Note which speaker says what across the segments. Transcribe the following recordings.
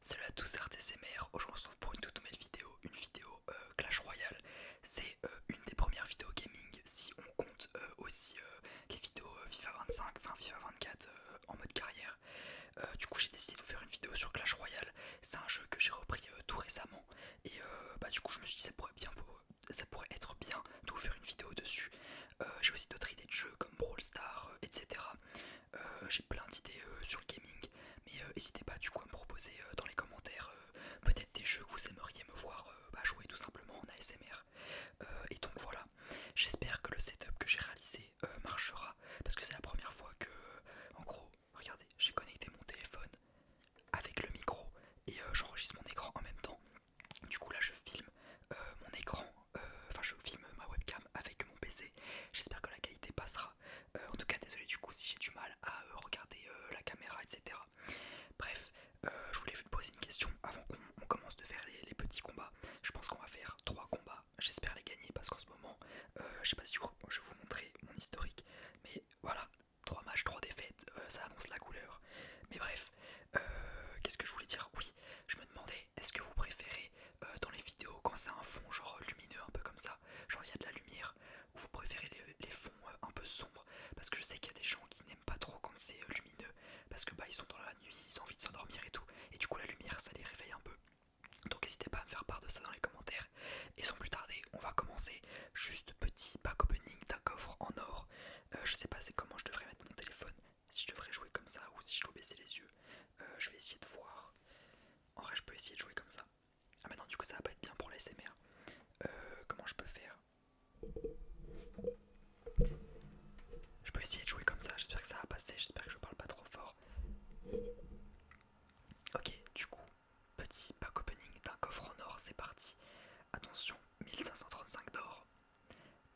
Speaker 1: Salut à tous, c'est RTCMR. Aujourd'hui on se retrouve pour une toute nouvelle vidéo, une vidéo Clash Royale. C'est une des premières vidéos gaming si on compte aussi les vidéos FIFA 25, enfin FIFA 24 en mode carrière. Du coup j'ai décidé de vous faire une vidéo sur Clash Royale. C'est un jeu que j'ai repris tout récemment et du coup je me suis dit ça pourrait être bien de vous faire une vidéo dessus. J'ai aussi d'autres idées de jeux comme Brawl Stars, etc. J'ai plein d'idées sur le gaming, mais n'hésitez pas du coup à me proposer dans les commentaires peut-être des jeux que vous aimeriez me voir jouer tout simplement en ASMR. Et donc voilà, j'espère que le setup que j'ai réalisé marchera, parce que c'est la première fois que, en gros, regardez, j'ai connecté mon téléphone avec le micro et j'enregistre mon écran en même temps. Du coup là je filme mon écran, enfin je filme ma webcam avec mon PC. J'espère que la qualité passera. En tout cas désolé du coup si j'ai du mal à regarder la caméra, etc. Bref, je voulais vous poser une question avant qu'on commence de faire les petits combats. Je pense qu'on va faire 3 combats. J'espère les gagner parce qu'en ce moment, je sais pas si je vais vous montrer mon historique, mais voilà, 3 matchs, 3 défaites, ça annonce la couleur. Mais bref, qu'est-ce que je voulais dire? Oui, je me demandais, est-ce que vous préférez dans les vidéos quand c'est un fond genre lumineux un peu comme ça, genre il y a de la lumière, ou vous préférez les fonds un peu sombres? Parce que je sais qu'il y a des gens qui n'aiment pas trop quand c'est lumineux, parce que bah ils sont dans la nuit, ils ont envie de s'endormir et tout, et du coup la lumière ça les réveille un peu. Donc n'hésitez pas à me faire part de ça dans les commentaires. Et sans plus tarder, on va commencer. Juste petit pack opening d'un coffre en or. Je sais pas c'est comment je devrais mettre mon téléphone, si je devrais jouer comme ça ou si je dois baisser les yeux. Je vais essayer de voir. En vrai je peux essayer de jouer comme ça. Ah mais non du coup ça va pas être bien pour l'ASMR. Comment je peux faire? Je peux essayer de jouer comme ça, j'espère que ça va passer, j'espère que je parle pas trop fort. Ok, du coup, petit pack opening d'un coffre en or, c'est parti. Attention, 1535 d'or,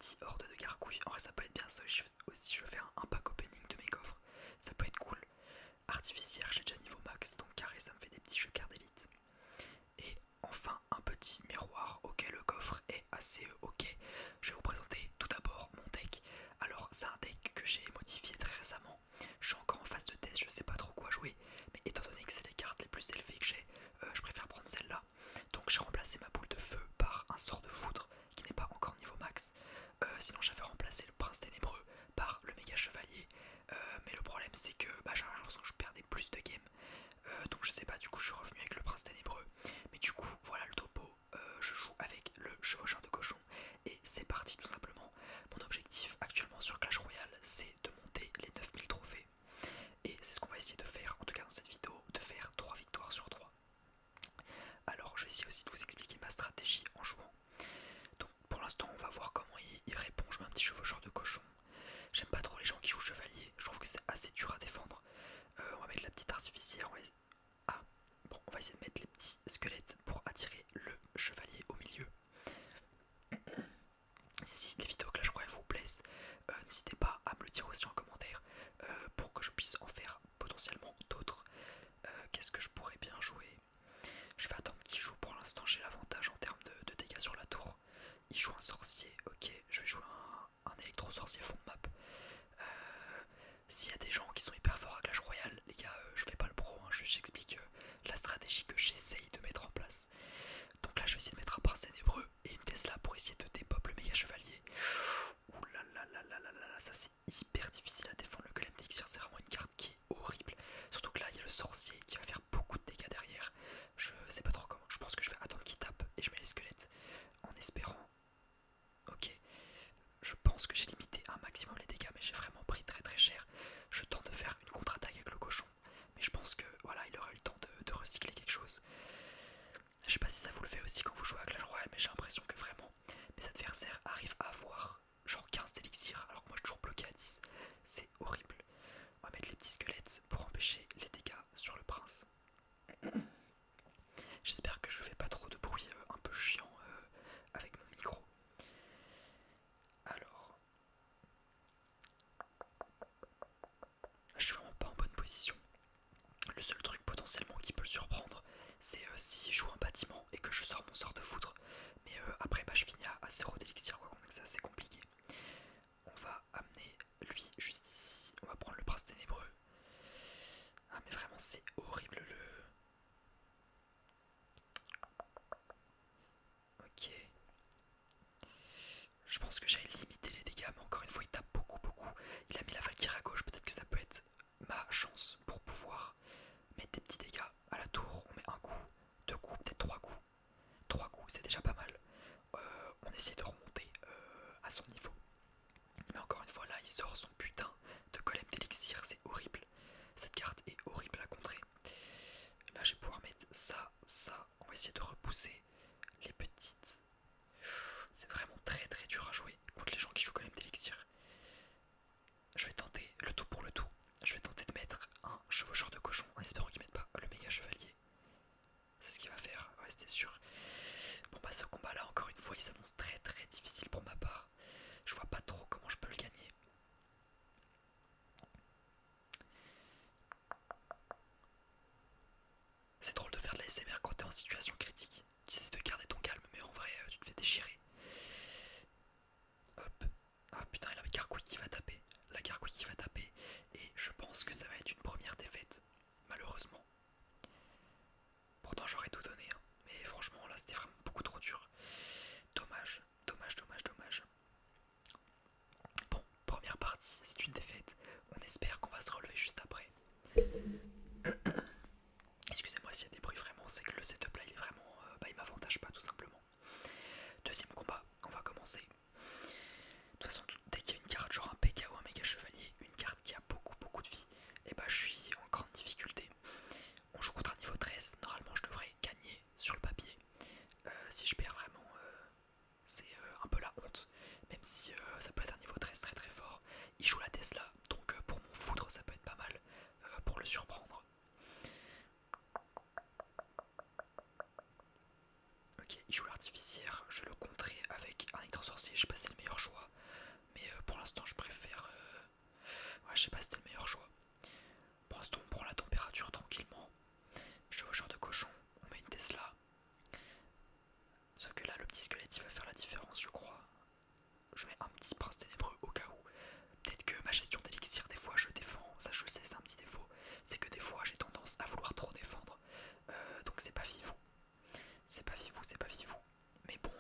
Speaker 1: 10 hordes de gargouilles. En vrai, ça peut être bien ça aussi. Je veux faire un pack opening de mes coffres, ça peut être cool. Artificière, j'ai déjà niveau max, donc carré, ça me fait des petits jeux cartes d'élite. Et enfin, un petit miroir. Ok, le coffre est assez ok. Je vais vous présenter tout d'abord mon deck. Alors, c'est un deck que j'ai modifié très récemment. Je suis encore en phase de test, je sais pas trop quoi jouer, mais étant donné que c'est les cartes les plus élevées que j'ai, je préfère prendre celle-là. Donc j'ai remplacé ma boule de feu par un sort de foudre qui n'est pas encore niveau max. Sinon j'avais remplacé le prince ténébreux par le méga chevalier. Mais le problème c'est que j'avais l'impression que je perdais plus de games. Donc je sais pas, du coup je suis revenu avec le prince ténébreux. Mais du coup voilà le topo, je joue avec le chevaucheur de cochon. Et c'est parti tout simplement. Mon objectif actuellement sur Clash Royale c'est de monter les 9000 trophées. Et c'est ce qu'on va essayer de faire, en tout cas dans cette vidéo, de faire 3 victoires sur 3. Alors je vais essayer aussi de vous expliquer ma stratégie en jouant. Donc pour l'instant on va voir comment il répond. Je mets un petit chevaucheur de cochon. J'aime pas trop les gens qui jouent chevalier, je trouve que c'est assez dur à défendre. On va mettre la petite artificière. Ah, bon, on va essayer de mettre les petits squelettes pour attirer le chevalier au milieu. Si les vidéos Clash Royale vous plaisent, n'hésitez pas à me le dire aussi en commentaire pour que je puisse en faire potentiellement d'autres. Qu'est-ce que je pourrais bien jouer? Je vais attendre qu'il joue. Pour l'instant j'ai l'avantage en termes de dégâts sur la tour. Il joue un sorcier, ok, je vais jouer un électro-sorcier fond de map. S'il y a des gens qui sont hyper forts à Clash Royale, les gars, je fais pas le pro, hein, j'explique la stratégie que j'essaye de mettre en place. Donc là je vais essayer de mettre un prince ténébreux et une Tesla pour essayer de dépop le méga chevalier. Ouh là là là là là là, ça c'est hyper difficile à défendre. Le golem d'élixir, c'est vraiment une carte qui est horrible. Surtout que là il y a le sorcier qui va faire beaucoup de dégâts derrière. Je sais pas trop comment, je pense que je vais attendre qu'il tape et je mets les squelettes en espérant. Ok, je pense que j'ai limité un maximum les dégâts, mais j'ai vraiment pris très très cher. Je tente de faire une contre-attaque avec le cochon, mais je pense que voilà, il aura eu le temps de recycler quelque chose. Je sais pas si ça vous le fait aussi quand vous jouez à Clash Royale, mais j'ai l'impression que vraiment mes adversaires arrivent à avoir genre 15 d'élixirs alors que moi je suis toujours bloqué à 10. C'est horrible. On va mettre les petits squelettes pour empêcher les dégâts sur le prince. J'espère que je fais pas trop de bruit un peu chiant avec mon micro. Alors, je suis vraiment pas en bonne position. Le seul truc potentiellement qui peut le surprendre, c'est si je joue un bâtiment et que je sors mon sort de foudre. Mais après, je finis à 0 d'élixir, quoi, donc c'est assez compliqué. On va amener lui juste ici. On va prendre le prince ténébreux. Ah, mais vraiment, c'est horrible le. essayer de repousser les petites. C'est vraiment très très dur à jouer contre les gens qui jouent quand même d'élixir. Je vais tenter le tout pour le tout. Je vais tenter de mettre un chevaucheur de cochon en espérant qu'il mette pas le méga chevalier. C'est ce qu'il va faire, ouais c'était sûr. Bon bah ce combat là encore une fois il s'annonce très très difficile pour ma part. Je vois pas trop comment je peux le gagner. C'est drôle de faire de la SMR quand t'es en situation critique. Tu essaies de garder ton calme mais en vrai tu te fais déchirer. Hop. Ah putain, il y a la gargouille qui va taper. La gargouille qui va taper. Et je pense que ça va être une première défaite. Malheureusement. Pourtant j'aurais tout donné. Hein. Mais franchement là c'était vraiment beaucoup trop dur. Dommage. Dommage, dommage, dommage. Bon, première partie, c'est une défaite. On espère qu'on va se relever juste après. Excusez-moi s'il y a des bruits vraiment, c'est que le setup là il est vraiment... il m'avantage pas tout simplement. Deuxième combat, on va commencer. De toute façon, dès qu'il y a une carte genre un PK ou un méga chevalier, une carte qui a beaucoup de vie, et bah je suis en grande difficulté. On joue contre un niveau 13, normalement je devrais gagner sur le papier. Si je perds vraiment, c'est un peu la honte, même si ça peut être un niveau 13 très très fort. Il joue la Tesla, donc pour mon foudre ça peut être pas mal pour le surprendre. Ok, il joue l'artificière, je le contrerai avec un électrosorcier, je sais pas si c'est le meilleur choix. Mais pour l'instant je préfère... Ouais, je sais pas si c'était le meilleur choix. Pour l'instant on prend la température tranquillement. Chevaucheur de cochon, on met une Tesla. Sauf que là le petit squelette il va faire la différence je crois. Je mets un petit prince ténébreux au cas où. Peut-être que ma gestion d'élixir des fois je défends, ça je le sais c'est un petit défaut. C'est que des fois j'ai tendance à vouloir trop défendre. Donc c'est pas vivou. C'est pas vivou, c'est pas vivou. Mais bon,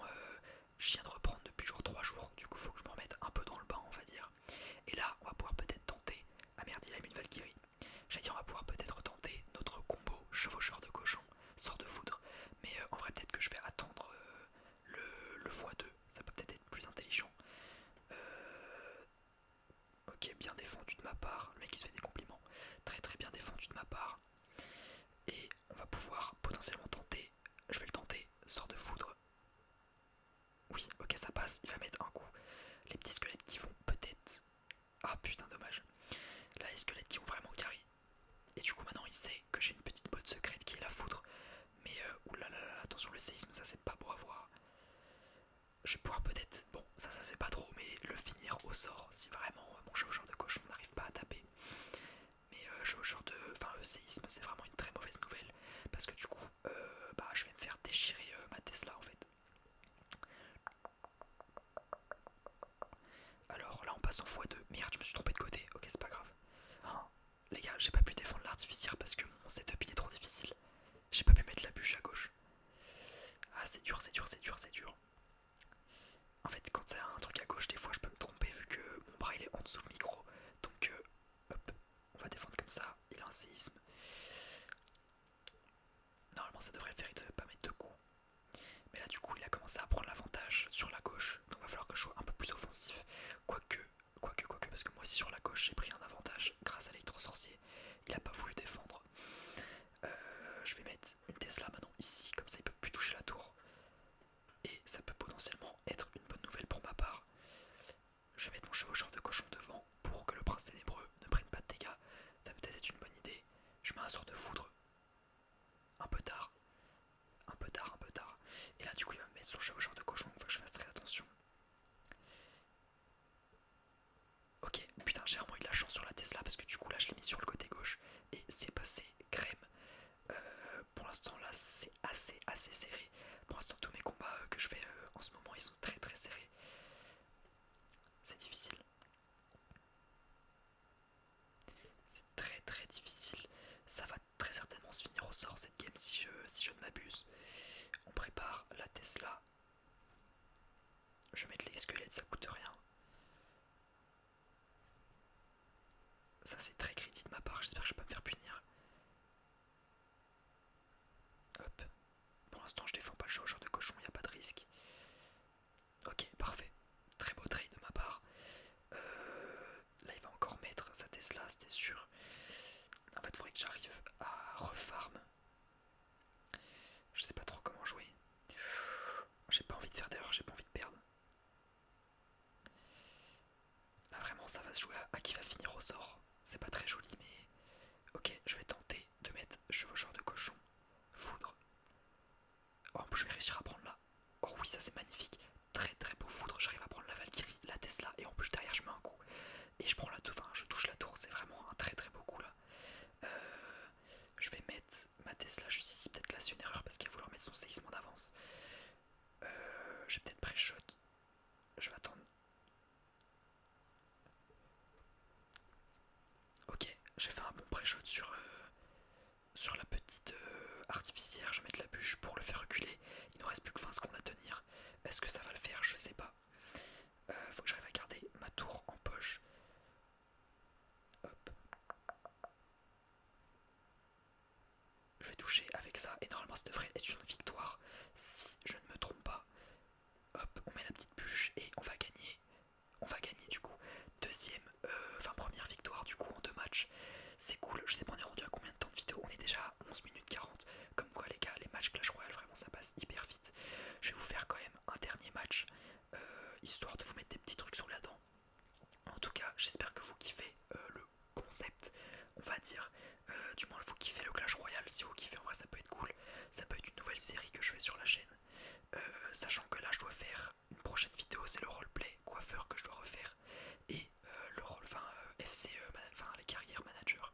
Speaker 1: je viens de reprendre depuis genre 3 jours. Du coup faut que je me remette un peu dans le bain on va dire. Et là on va pouvoir peut-être tenter... Ah merde il a mis une Valkyrie. J'allais dire on va pouvoir peut-être tenter notre combo chevaucheur de cochon, sort de foudre. Mais en vrai peut-être que je vais attendre le x2. Ça peut peut-être être plus intelligent. Ok, bien défendu de ma part. Le mec il se fait des compliments. Très très bien défendu de ma part. Et on va pouvoir potentiellement tenter. Je vais le tenter. Sort de foudre. Oui, ok ça passe. Il va mettre un coup. Les petits squelettes qui vont peut-être... Ah putain dommage. Là les squelettes qui ont vraiment carry. Et du coup maintenant il sait que j'ai une petite botte secrète qui est la foudre. Mais oulala, attention le séisme ça c'est pas beau à voir. Je vais pouvoir peut-être... Bon ça se fait pas trop mais le finir au sort si vraiment mon chevaucheur de cochon n'arrive pas à taper. Mais chevaucheur de... Enfin séisme c'est vraiment une très mauvaise nouvelle. Parce que du coup je vais me faire déchirer ma Tesla en fait. Alors là on passe en x2. Merde je me suis trompé de côté. Ok c'est pas grave. Oh, les gars j'ai pas pu défendre l'artificière parce que mon setup il est trop difficile. J'ai pas pu mettre la bûche à gauche. Ah c'est dur, c'est dur, c'est dur, c'est dur. En fait quand c'est un truc à gauche des fois je peux me tromper vu que mon bras il est en dessous du micro. Donc hop, on va défendre comme ça. Il a un séisme. Normalement ça devrait le faire, il devrait pas mettre de coups. Mais là du coup il a commencé à prendre l'avantage sur la gauche. Donc il va falloir que je sois un peu plus offensif. Quoique, parce que moi aussi sur la gauche j'ai pris un avantage grâce à l'électro-sorcier. Il a pas voulu défendre. Je vais mettre une Tesla maintenant ici, comme ça il peut plus toucher la tour. Et ça peut potentiellement être une bonne nouvelle pour ma part. Je vais mettre mon chevaucheur de cochon devant pour que le prince ténébreux ne prenne pas de dégâts. Ça peut peut-être être une bonne idée. Je mets un sort de foudre. Un peu tard. Un peu tard, un peu tard. Et là du coup il va me mettre son chevaucheur de cochon, il faut que je fasse très attention. Ok, putain j'ai vraiment eu de la chance sur la Tesla parce que du coup là je l'ai mis sur le côté gauche. Et c'est passé crème. Pour l'instant là c'est assez serré. Pour l'instant tous mes combats que je fais en ce moment ils sont très très serrés. C'est difficile. C'est très très difficile. Ça va très certainement se finir au sort cette game si je ne m'abuse. On prépare la Tesla. Je vais mettre les squelettes, ça coûte rien. Ça c'est très crédit de ma part, j'espère que je vais pas me faire punir. Hop. Pour l'instant je défends pas le chevaucheur de cochon, il n'y a pas de risque. Ok, parfait. Très beau trade de ma part. Là il va encore mettre sa Tesla, c'était sûr. En fait il faudrait que j'arrive à refarm. Je sais pas trop comment je vais réussir à prendre là. Oh oui, ça c'est magnifique. Très très beau foudre. J'arrive à prendre la Valkyrie, la Tesla, et en plus derrière je mets un coup. Et je prends la tour, enfin je touche la tour, c'est vraiment un très très beau coup là. Je vais mettre ma Tesla juste ici, peut-être là c'est une erreur parce qu'elle va vouloir mettre son séisme en avance. J'ai peut-être pré-shot. Je vais attendre. Ok, j'ai fait un bon pré-shot sur la petite artificière. Je vais mettre la bûche pour le faire reculer. Il nous reste plus que 20 secondes à tenir. Est-ce que ça va le faire? Je sais pas. Faut que j'arrive à garder ma tour en poche. Hop. Je vais toucher avec ça et normalement ça devrait être une victoire si je ne me trompe pas. Hop, on met la petite bûche et on va gagner. On va gagner du coup. Première victoire du coup en 2 matchs. C'est cool, je sais pas on est rendu à combien de temps de vidéo. On est déjà à 11 minutes 40. Comme quoi les gars, les matchs Clash Royale vraiment ça passe hyper vite. Je vais vous faire quand même un dernier match, histoire de vous mettre des petits trucs sous la dent. En tout cas, j'espère que vous kiffez le concept, on va dire. Du moins, vous kiffez le Clash Royale. Si vous kiffez, en vrai, ça peut être cool. Ça peut être une nouvelle série que je fais sur la chaîne. Sachant que là, je dois faire une prochaine vidéo, c'est le roleplay coiffeur que je dois refaire. Et le rôle, FC, les carrières manager,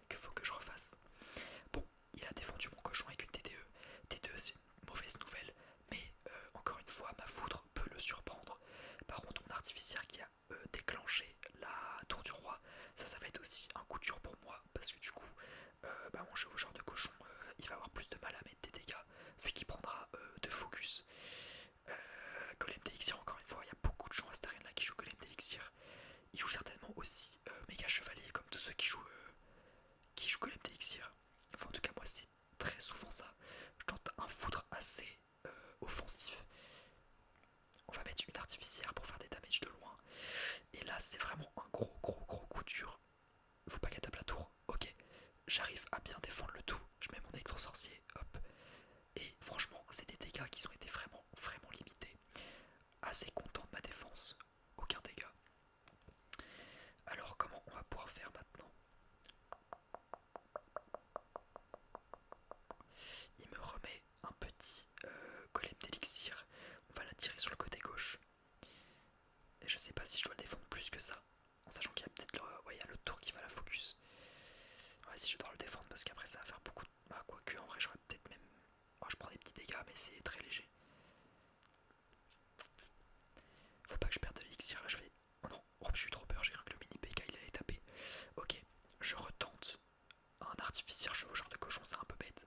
Speaker 1: qu'il faut que je refasse. Bon, il a défendu mon cochon avec une TDE. TDE, c'est une mauvaise nouvelle. Mais encore une fois, ma foudre peut le surprendre. Par contre, mon artificière qui a déclenché la tour du roi, ça va être aussi un coup dur pour moi. Parce que du coup, mon jeu au genre de cochon, il va avoir plus de mal à mettre des dégâts. Vu qu'il prendra de focus. Golem d'Elixir, encore une fois, il y a beaucoup de gens à cette arène là qui jouent Golem d'Elixir. Il joue certainement aussi méga chevalier comme tous ceux qui jouent Golem d'Elixir. Enfin en tout cas moi c'est très souvent ça. Je tente un foudre assez offensif. On va mettre une artificière pour faire des damages de loin. Et là c'est vraiment un gros coup dur. Faut pas qu'elle tape la tour. Ok. J'arrive à bien défendre le tout. Je mets mon électro sorcier. Hop. Et franchement c'est des dégâts qui ont été vraiment limités. Assez content de ma défense. Aucun dégât. Alors comment on va pouvoir faire maintenant? Il me remet un petit golem d'élixir. On va la tirer sur le côté gauche. Et je sais pas si je dois le défendre plus que ça. En sachant qu'il y a peut-être il y a le tour qui va la focus. Ouais, si je dois le défendre parce qu'après ça va faire beaucoup de... Ah, quoique en vrai j'aurais peut-être même... Oh, je prends des petits dégâts mais c'est très léger. Faut pas que je perde de l'élixir là, je vais... Oh non, oh, j'ai eu trop peur, j'ai cru que le mini PK il allait taper. Ok, je retente un artificier chevaux genre de cochon, c'est un peu bête.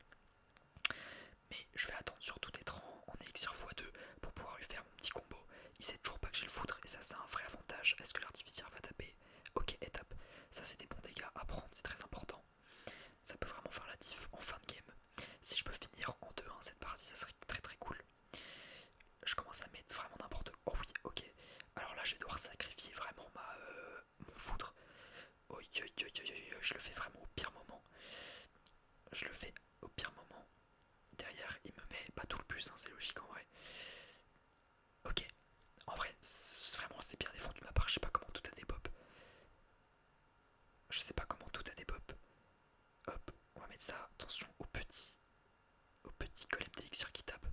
Speaker 1: Mais je vais attendre surtout d'être en élixir x2 pour pouvoir lui faire mon petit combo. Il sait toujours pas que j'ai le foudre et ça c'est un vrai avantage. Est-ce que l'artificier va taper? Ok, étape. Ça c'est des bons dégâts à prendre, c'est très important. Ça peut vraiment faire la diff en fin de game. Si je peux finir en 2-1 cette partie, ça serait très cool. Je commence à mettre vraiment n'importe quoi. Oh oui, ok. Alors là je vais devoir sacrifier vraiment mon foudre. Je le fais vraiment au pire moment. Je le fais au pire moment. Derrière, il me met pas tout le plus, hein, c'est logique en vrai. Ok, en vrai, vraiment c'est bien défendu de ma part, je sais pas comment tout a des pop. Je sais pas comment tout a des pop. Hop, on va mettre ça, attention au petit golem d'élixir qui tape.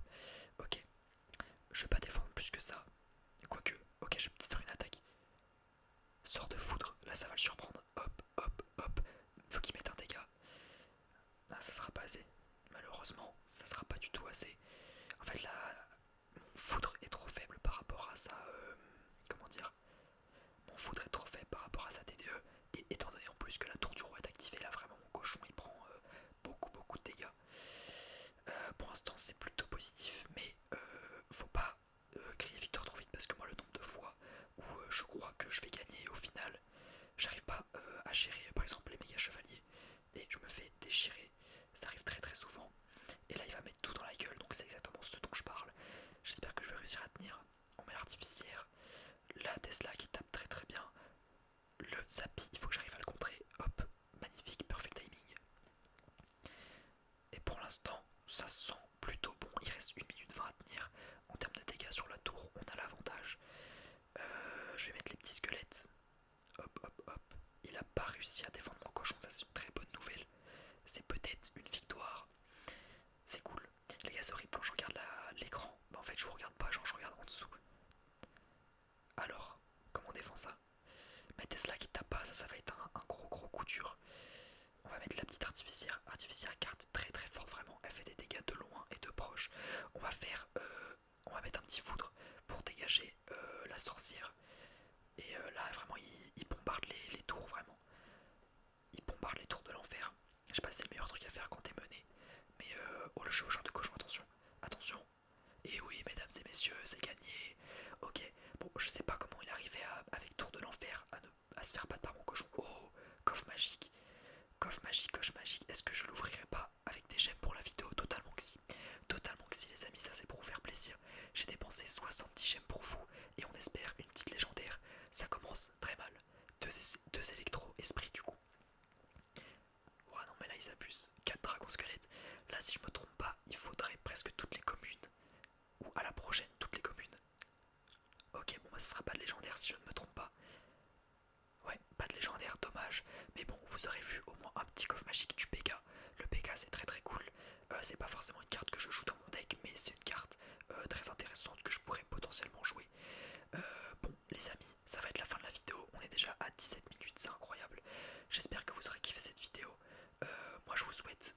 Speaker 1: Ok, je vais pas défendre plus que ça. Quoique, ok, je vais peut-être faire une attaque. Sort de foudre, là ça va le surprendre. Hop, faut qu'il mette un dégât. Ah, ça sera pas assez. Malheureusement, ça sera pas du tout assez. En fait, là, mon foudre est trop faible par rapport à sa... comment dire? Mon foudre est trop faible par rapport à sa TDE. Et étant donné en plus que la tour du roi est activée, là, vraiment, mon cochon, il prend beaucoup de dégâts. Pour l'instant, c'est plutôt positif, mais faut pas crier victoire trop vite parce que moi, le nombre de fois où je crois que je vais gagner au final, j'arrive pas à gérer, par exemple, les méga chevaliers et je me fais déchirer. Ça arrive très souvent. Et là il va mettre tout dans la gueule, donc c'est exactement ce dont je parle. J'espère que je vais réussir à tenir. On met l'artificière, la Tesla qui tape très bien. Le Zapi, il faut que j'arrive à le contrer. Hop, magnifique, perfect timing. Et pour l'instant, ça sent plutôt bon. Il reste 1 minute 20 à tenir. En termes de dégâts sur la tour, on a l'avantage. Je vais mettre les petits squelettes. Hop. Il a pas réussi à défendre mon cochon, ça c'est une très bonne nouvelle. C'est peut-être une victoire. C'est cool. Les gars, c'est horrible quand je regarde ça va être un gros coup dur. On va mettre la petite artificière. Artificière carte très très forte vraiment. Elle fait des dégâts de loin et de proche. On va faire, on va mettre un petit foudre pour dégager la sorcière. Et là vraiment il bombarde les tours vraiment. Il bombarde les tours de l'enfer. Je sais pas si c'est le meilleur truc à faire quand t'es mené. Mais oh le chevaucheur de cochon, attention. Attention. Et oui mesdames et messieurs, c'est gagné. Ok, bon je sais pas comment il est arrivé avec tour de l'enfer à se faire battre par mon cochon. Oh, coffre magique. Coffre magique, est-ce que je l'ouvrirai pas avec des gemmes pour la vidéo? Totalement que si. Totalement que si les amis, ça c'est pour vous faire plaisir. J'ai dépensé 70 gemmes pour vous et on espère une petite légendaire. Ça commence très mal. Deux électro esprits du coup. Oh non mais là ils abusent. 4 dragons squelettes. Là si je me trompe pas, il faudrait presque toutes les communes. Ou à la prochaine toutes les communes. Ok bon bah ce sera pas de légendaire si je ne me trompe pas. Ouais, pas de légendaire, dommage. Mais bon, vous aurez vu au moins un petit coffre magique du PK. Le PK c'est très très cool. C'est pas forcément une carte que je joue dans mon deck, mais c'est une carte très intéressante que je pourrais potentiellement jouer. Bon, les amis, ça va être la fin de la vidéo. On est déjà à 17 minutes, c'est incroyable. J'espère que vous aurez kiffé cette vidéo. Moi je vous souhaite